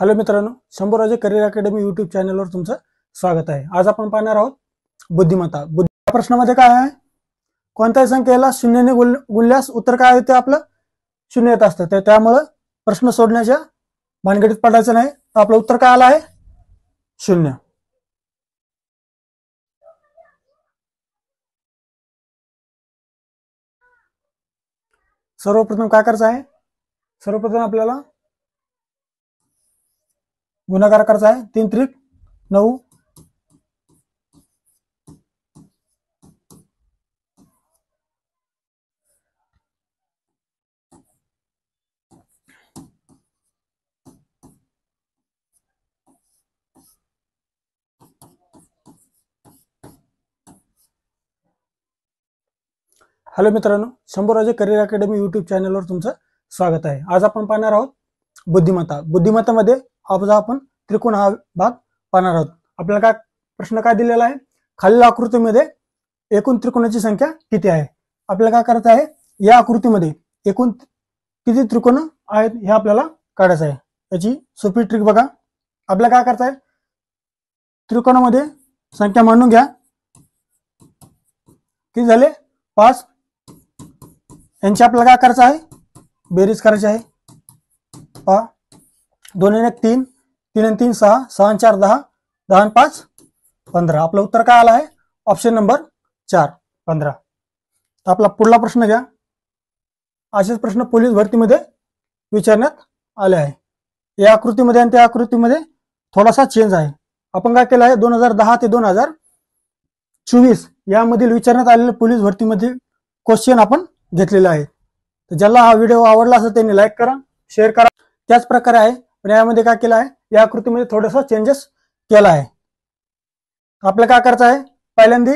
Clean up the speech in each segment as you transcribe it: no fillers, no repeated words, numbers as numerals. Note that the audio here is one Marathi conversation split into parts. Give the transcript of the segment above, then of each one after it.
हॅलो मित्रांनो, शंभूराजे करिअर अकॅडमी यूट्यूब चॅनलवर तुमचं स्वागत आहे। आज आपण पाहणार आहोत बुद्धिमत्ता। बुद्धिमत्ता प्रश्नामध्ये काय आहे, कोणत्याही संख्येला शून्याने गुणल्यास उत्तर काय येते, आपलं शून्य येत असतं। तर त्यामुळे प्रश्न सोडण्याच्या भानगडीत पडायचं नाही। तर आपलं उत्तर काय आलं आहे, शून्य। सर्वप्रथम काय करायचं आहे, सर्वप्रथम आपल्याला गुणाकार करायचा आहे। 3 त्रिक 9, हॅलो मित्रांनो, शंभूराजे करिअर अकॅडमी यूट्यूब चॅनलवर तुमचं स्वागत आहे। आज आपण पाहणार आहोत बुद्धिमत्ता। बुद्धिमत्तामध्ये आज आपण त्रिकोण हा भाग पाहणार आहोत। आपल्याला काय प्रश्न काय दिलेला आहे, खालील आकृतीमध्ये एकूण त्रिकोणाची संख्या किती आहे। आपल्याला काय करायचं आहे, या आकृतीमध्ये एकूण किती त्रिकोण आहेत हे आपल्याला काढायचं आहे। याची सोपी ट्रिक बघा। आपल्याला काय करायचं आहे, त्रिकोणामध्ये संख्या मांडून घ्या। किती झाले, 5। यांची आपल्याला काय करायचं आहे, बेरीज करायची आहे। 2 आणि 1 3, 3 आणि 3 6, 6 आणि 4 10, 10 आणि 5 15। आपलं उत्तर काय आलं आहे, ऑप्शन नंबर 4 15। तर आपला पुढला प्रश्न घ्या। असेच प्रश्न पोलीस भरतीमध्ये विचारण्यात आले आहे। या आकृतीमध्ये आणि त्या आकृतीमध्ये थोडासा चेंज आहे। आपण काय केलं आहे, 2010 ते 2024 यामधील विचारण्यात आलेले पोलीस भरतीमधील क्वेश्चन आपण घेतलेले आहेत। तर ज्याला हा व्हिडिओ आवडला असेल त्यांनी लाईक करा, शेअर करा। त्याच प्रकारे आहे, पण यामध्ये काय केलं आहे, या आकृतीमध्ये थोडासा चेंजेस केला आहे। आपल्याला काय करायचं आहे, पहिल्यांदा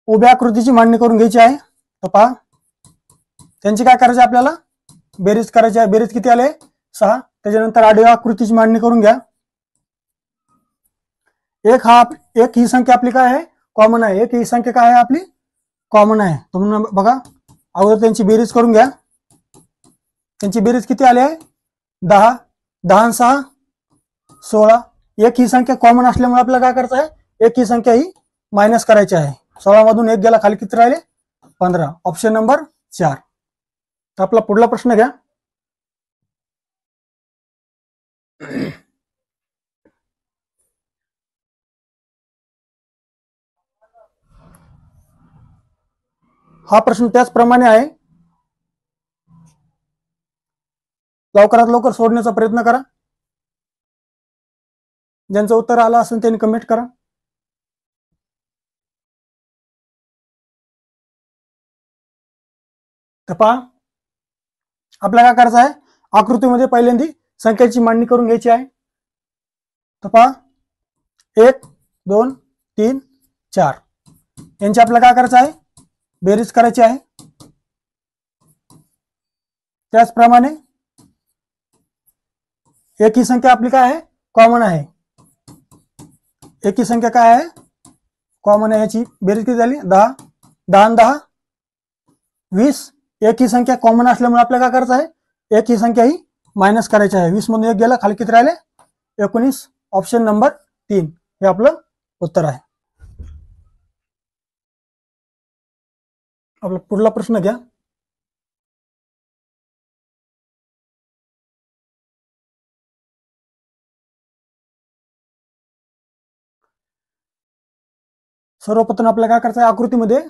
उभ्या आकृतीची मांडणी करून घ्यायची आहे। तर पहा, त्यांची काय करायची, आपल्याला बेरीज करायची आहे। बेरीज किती आले, 6। त्याच्यानंतर आडव्या आकृतीची मांडणी करून घ्या। एक ही संख्या आपली काय आहे, कॉमन आहे। एक ही संख्या काय आहे, आपली कॉमन आहे। तुम्ही बघा, अगोदर त्यांची बेरीज करून घ्या। त्यांची बेरीज किती आली आहे, 10। 10 आणि 6 16। एक ही संख्या कॉमन असल्यामुळे आपल्याला काय करायचं आहे, एक ही संख्या ही मायनस करायची आहे। 16 मधून 1 गेला, खाली किती राहिले, 15। Option number 4। तर आपला पुढला प्रश्न घ्या। हा प्रश्न त्याचप्रमाणे आहे। लवकरात लवकर सोडण्याचा प्रयत्न करा। ज्यांचं उत्तर आलं असेल त्यांनी कमेंट करा। तर पहा, आपल्याला काय करायचं आहे, आकृतीमध्ये पहिल्यांदा संख्येची मांडणी करून घ्यायची आहे। तर पहा, 1 2 3 4 यांची आपल्याला काय करायचं आहे, बेरीज करायची आहे। त्याचप्रमाणे एक ही संख्या आपली काय आहे, कॉमन आहे। एक ही संख्या काय आहे, कॉमन आहे। याची बेरीज किती झाली, 10। 10 आणि 10 20। एक ही संख्या कॉमन असल्यामुळे आपल्याला काय करायचं आहे, एक ही संख्या ही मायनस करायची आहे। 20 मधून 1 गेला, खाली किती राहिले, 19। ऑप्शन नंबर 3 हे आपलं उत्तर आहे। आपला पुढला प्रश्न घ्या। सर्वप्रथम आपल्याला काय करायचं आहे, आकृतीमध्ये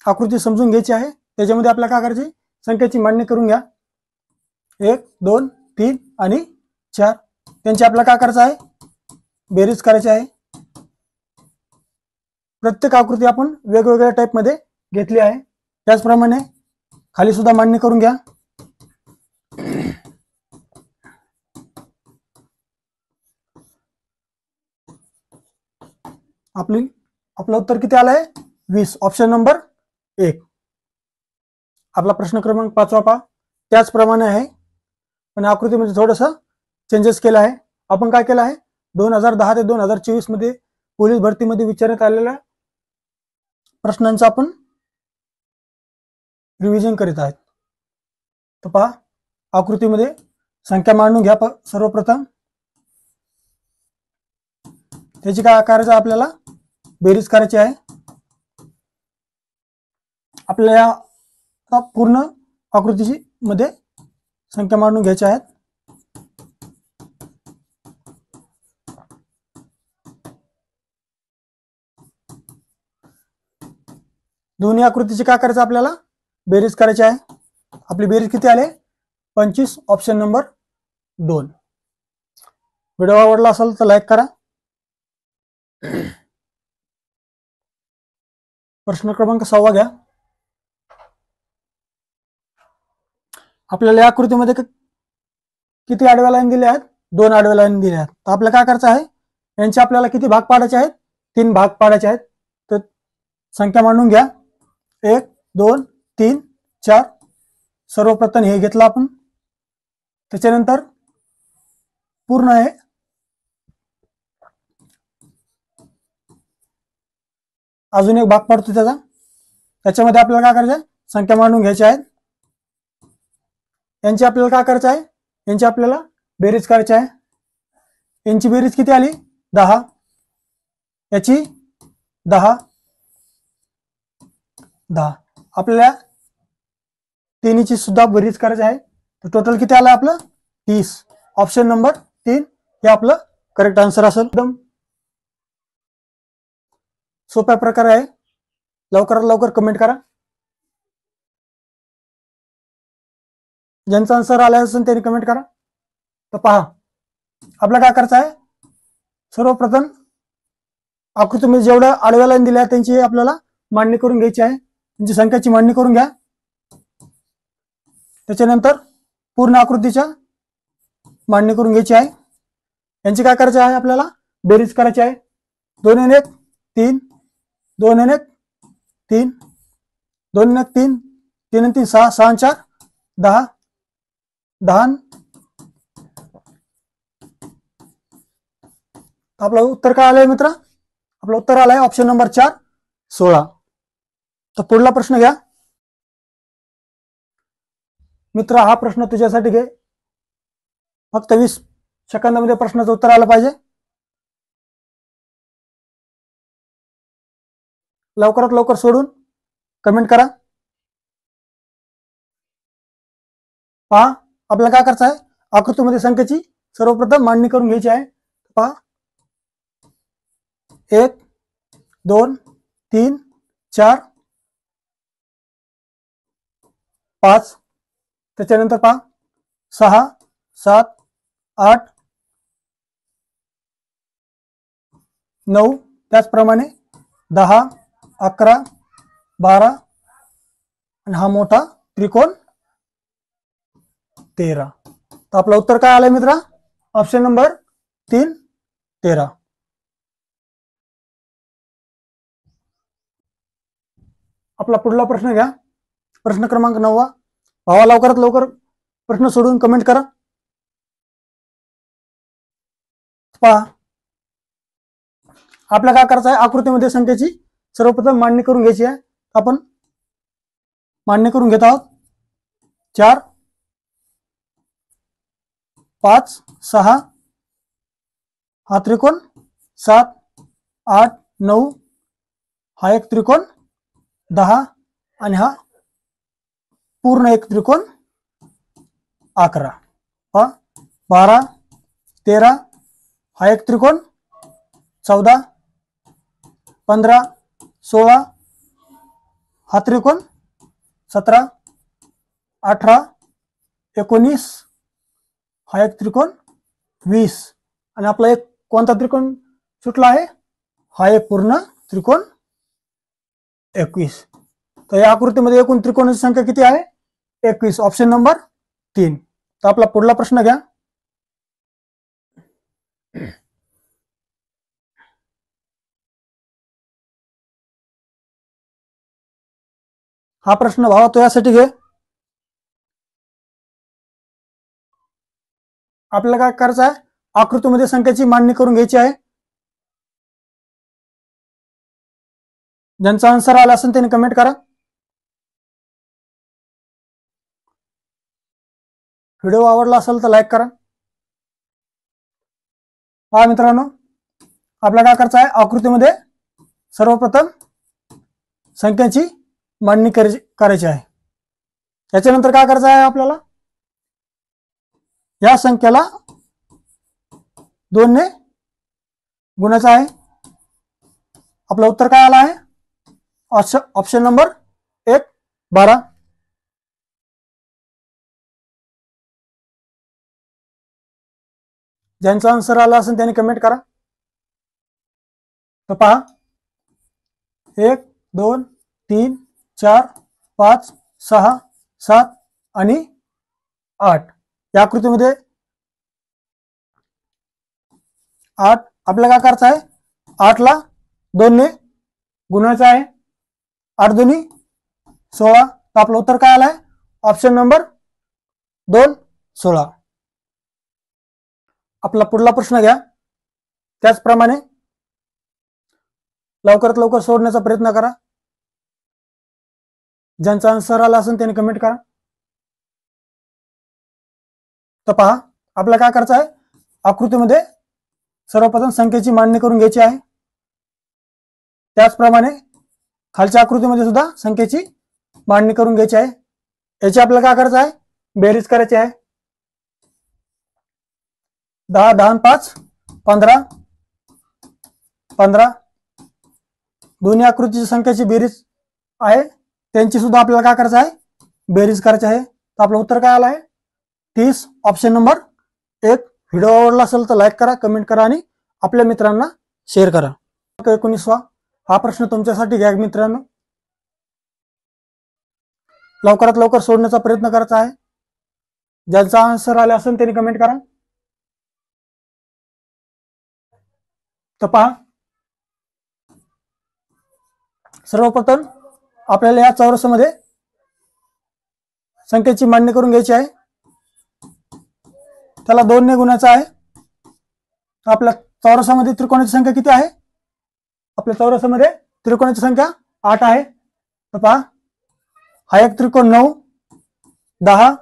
आकृती समजून घ्यायची आहे। त्याच्यामध्ये आपल्याला काय करायची, संख्येची मांडणी करून घ्या। 1 2 3 आणि 4 त्यांची आपल्याला काय करायचं आहे, बेरीज करायची आहे। प्रत्येक आकृती आपण वेगवेगळ्या टाइप मध्ये घेतली आहे। त्याचप्रमाणे खाली सुद्धा मांडणी करून घ्या। आपलं उत्तर किती आलं आहे, 20। Option number 1। आपला प्रश्न क्रमांक 5 पहा, त्याचप्रमाणे आहे, पण आकृतीमध्ये थोडंसं चेंजेस केलं आहे। आपण काय केलं आहे, 2010 ते 2024 मध्ये पोलीस भरतीमध्ये विचारण्यात आलेल्या प्रश्नांचं आपण रिव्हिजन करीत आहेत। तर पहा, आकृतीमध्ये संख्या मांडून घ्या सर्वप्रथम. त्याची काय करायचं आपल्याला बेरीज करायची आहे. आपल्याला पूर्ण आकृतीची मध्ये संख्या मांडून घ्यायच्या आहेत. दोन्ही आकृतीची काय करायचं आपल्याला बेरीज करायची आहे. आपली बेरीज किती आले 25. Option number 2. व्हिडिओ आवडला असेल तर लाईक करा. प्रश्न क्रमांक 6 घ्या. आपल्याला या आकृतीमध्ये किती आडव्या लाईन दिल्या आहेत 2 आडव्या लाईन दिल्या आहेत. तर आपल्याला काय करायचं आहे यांचे आपल्याला किती भाग पाडायचे आहेत 3 भाग पाडायचे आहेत. तर संख्या मांडून घ्या 1 2 3 4. सर्वप्रथम हे घेतलं आपण. त्याच्यानंतर पूर्ण आहे अजून एक भाग पडतो त्याच्यामध्ये आपल्याला काय करायचं आहे संख्या मांडून घ्यायची आहेत. यांची आपल्याला काय करायचं आहे यांची आपल्याला बेरीज करायची आहे. यांची बेरीज किती आली 10. याची 10 10. आपल्याला तिन्हीची सुद्धा बेरीज करायची आहे. तर टोटल किती आलं आपलं 30. ऑप्शन नंबर 3 हे आपलं करेक्ट आन्सर असेल. एकदम सोप्या प्रकारे आहे. लवकरात लवकर कमेंट करा. ज्यांचा आन्सर आला असेल त्यांनी कमेंट करा. तर पहा आपल्याला काय करायचं आहे सर्वप्रथम आकृतीमध्ये जेवढ्या आडव्या लाईन दिल्या आहेत त्यांची आपल्याला मांडणी करून घ्यायची आहे. त्यांची संख्याची मांडणी करून घ्या. त्याच्यानंतर पूर्ण आकृतीच्या मांडणी करून घ्यायची आहे. यांची काय करायची आहे आपल्याला बेरीज करायची आहे. 2 आणि 1 3 2 आणि 1 3 2 आणि 1 3 3 आणि 3 6 6 आणि 4 10 10. आपलं उत्तर काय आलंय मित्र आपलं उत्तर आलंय ऑप्शन नंबर 4 16. तर पुढला प्रश्न घ्या मित्र. हा प्रश्न तुझ्यासाठी घे. फक्त 20 सेकंदामध्ये प्रश्नाचं उत्तर आलं पाहिजे. लवकरात लवकर सोडून कमेंट करा. पहा आपल्याला काय करायचं आहे आकृतीमध्ये संख्येची सर्वप्रथम मांडणी करून घ्यायची आहे. पहा 1 2 3 4 5. त्याच्यानंतर पहा 6 7 8 9. त्याचप्रमाणे 10 11 12 आणि हा मोठा त्रिकोण 13. तर आपलं उत्तर काय आलंय मित्रा ऑप्शन नंबर 3 13. आपला पुढला प्रश्न घ्या. प्रश्न क्रमांक 9. भावा लवकरात लवकर प्रश्न सोडून कमेंट करा. पहा आपल्याला काय करायचं आहे आकृतीमध्ये संख्येची सर्वप्रथम मांडणी करून घ्यायची आहे. आपण मांडणी करून घेत आहोत. 4 5 6 हा त्रिकोण 7 8 9 हा एक त्रिकोण 10 आणि हा पूर्ण एक त्रिकोण 11. 12 13 हा एक त्रिकोण 14 15 16 हा त्रिकोण 17 18 19 हा एक त्रिकोण 20 आणि आपला एक कोणता त्रिकोण सुटला आहे हा एक पूर्ण त्रिकोण 21. तर या आकृतीमध्ये एकूण त्रिकोणाची संख्या किती आहे 21. Option number 3. तर आपला पुढला प्रश्न घ्या. हा प्रश्न भावा तो यासाठी घे. आपल्याला काय करायचं आहे आकृतीमध्ये संख्येची मांडणी करून घ्यायची आहे. ज्यांचा आन्सर आला असेल त्यांनी कमेंट करा. व्हिडिओ आवडला असेल तर लाईक करा. पहा मित्रांनो, आपल्याला काय करायचं आहे, आकृतीमध्ये सर्वप्रथम संख्याची मांडणी करायची आहे. त्याच्यानंतर काय करायचं आहे, आपल्याला या संख्येला 2 ने गुणायचं आहे. आपलं उत्तर काय आलं आहे, ऑप्शन नंबर 1 12. ज्यांचा आन्सर आला असेल त्यांनी कमेंट करा. तर पहा 1 2 3 4 5 6 7 आणि 8 या आकृतीमध्ये 8 आपल्याला काय करायचं आहे, 8 ला 2 ने गुणायचं आहे. 8 दुनी 16. तर आपलं उत्तर काय आलं आहे, ऑप्शन नंबर 2 16. आपला पुढला प्रश्न घ्या. त्याचप्रमाणे लवकरात लवकर सोडण्याचा प्रयत्न करा. ज्यांचा आन्सर आला असेल त्यांनी कमेंट करा. तर पहा आपल्याला काय करायचं आहे, आकृतीमध्ये सर्वप्रथम संख्येची मांडणी करून घ्यायची आहे. त्याचप्रमाणे खालच्या आकृतीमध्ये सुद्धा संख्येची मांडणी करून घ्यायची आहे. याची आपल्याला काय करायचं आहे, बेरीज करायची आहे. 10 10 5 15 15 दोन्ही आकृतीची संख्येची बेरीज आहे, त्यांची सुद्धा आपल्याला काय करायचं आहे, बेरीज करायची आहे. तर आपलं उत्तर काय आलं आहे, 30. Option number 1. व्हिडिओ आवडला असेल तर लाईक करा, कमेंट करा आणि आपल्या मित्रांना शेअर करा. 19वा हा प्रश्न तुमच्यासाठी घ्या मित्रांनो. लवकरात लवकर सोडण्याचा प्रयत्न करायचा आहे. ज्यांचा आन्सर आला असेल त्यांनी कमेंट करा. तर पहा सर्वप्रथम आपल्याला या चौरसामध्ये संख्येची मांडणी करून घ्यायची आहे. त्याला 2 ने गुणायचं आहे. आपल्या चौरसामध्ये त्रिकोणाची संख्या किती आहे, आपल्या चौरसामध्ये त्रिकोणाची संख्या 8 आहे. तर पहा हा एक त्रिकोण 9 10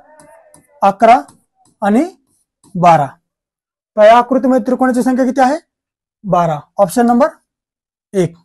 11 आणि 12. तर या आकृतीमध्ये त्रिकोणाची संख्या किती आहे, 12. Option number 1.